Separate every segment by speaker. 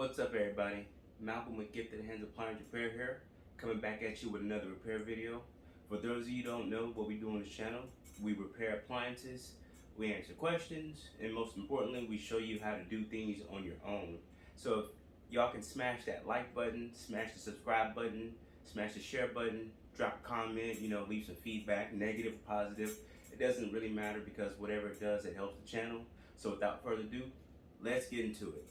Speaker 1: What's up, everybody? Malcolm with Gifted Hands Appliance Repair here, coming back at you with another repair video. For those of you who don't know what we do on this channel, we repair appliances, we answer questions, and most importantly, we show you how to do things on your own. So if y'all can smash that like button, smash the subscribe button, smash the share button, drop a comment, leave some feedback, negative or positive. It doesn't really matter because whatever it does, it helps the channel. So without further ado, let's get into it.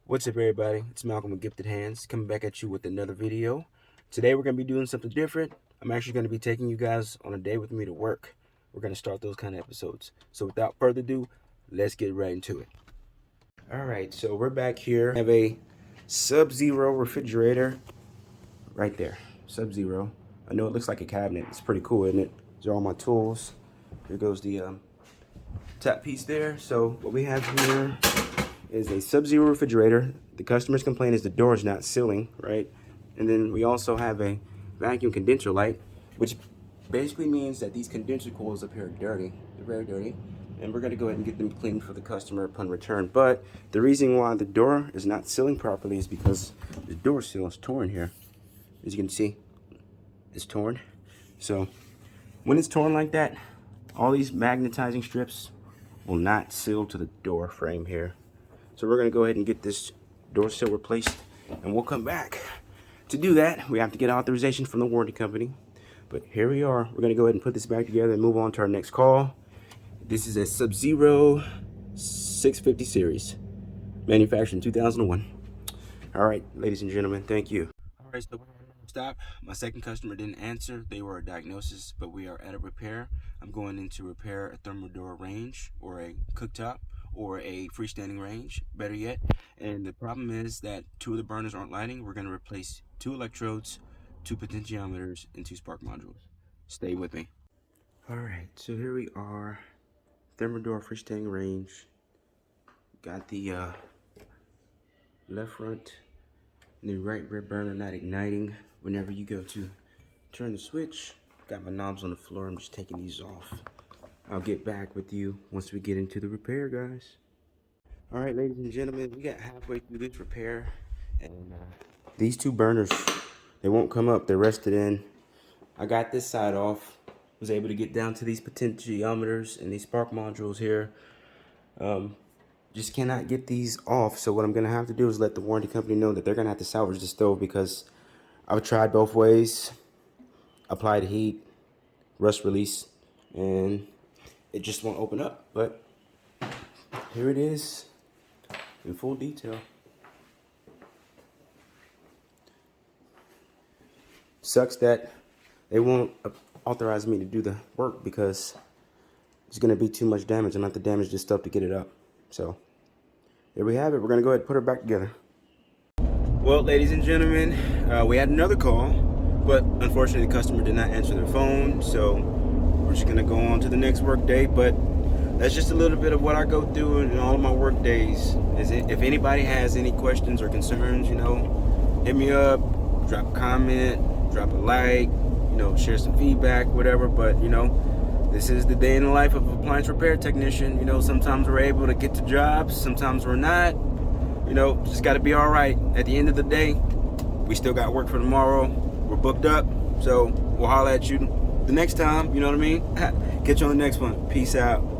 Speaker 1: What's up, everybody? It's Malcolm with Gifted Hands coming back at you with another video. Today we're going to be doing something different. I'm actually going to be taking you guys on a day with me to work. We're going to start those kind of episodes. So without further ado, let's get right into it. All right, so we're back here. I have a Sub-Zero refrigerator right there. Sub-Zero. I know it looks like a cabinet. It's pretty cool, isn't it? These are all my tools. Here goes the top piece there. So what we have here is a Sub-Zero refrigerator. The customer's complaint is the door is not sealing, right? And then we also have a vacuum condenser light, which basically means that these condenser coils up here are dirty. They're very dirty. And we're gonna go ahead and get them cleaned for the customer upon return. But the reason why the door is not sealing properly is because the door seal is torn here. As you can see, it's torn. So when it's torn like that, all these magnetizing strips will not seal to the door frame here. So we're gonna go ahead and get this door seal replaced, and we'll come back. To do that, we have to get authorization from the warranty company. But here we are. We're gonna go ahead and put this back together and move on to our next call. This is a Sub-Zero 650 series, manufactured in 2001. All right, ladies and gentlemen, thank you. All right, so stop. My second customer didn't answer. They were a diagnosis, but we are at a repair. I'm going in to repair a thermal door range or a cooktop, or a freestanding range, better yet. And the problem is that two of the burners aren't lighting. We're gonna replace 2 electrodes, 2 potentiometers, and 2 spark modules. Stay with me. All right, so here we are. Thermador freestanding range. Got the left front and the right rear burner not igniting whenever you go to turn the switch. Got my knobs on the floor. I'm just taking these off. I'll get back with you once we get into the repair, guys. All right, ladies and gentlemen, we got halfway through this repair, and these 2 burners, they won't come up. They're rested in. I got this side off. Was able to get down to these potentiometers and these spark modules here. Just cannot get these off. So what I'm gonna have to do is let the warranty company know that they're gonna have to salvage the stove, because I've tried both ways. Applied heat, rust release, and it just won't open up. But here it is in full detail. Sucks that they won't authorize me to do the work because it's going to be too much damage. I'm going to have to damage this stuff to get it up. So there we have it. We're going to go ahead and put her back together. Well, ladies and gentlemen, we had another call, but unfortunately the customer did not answer their phone. So we're just going to go on to the next work day. But that's just a little bit of what I go through in all of my work days. If anybody has any questions or concerns, hit me up, drop a comment, drop a like, share some feedback, whatever. But this is the day in the life of an appliance repair technician. Sometimes we're able to get to jobs, sometimes we're not. Just got to be all right. At the end of the day, we still got work for tomorrow. We're booked up, so we'll holler at you the next time. You know what I mean? Catch you on the next one. Peace out.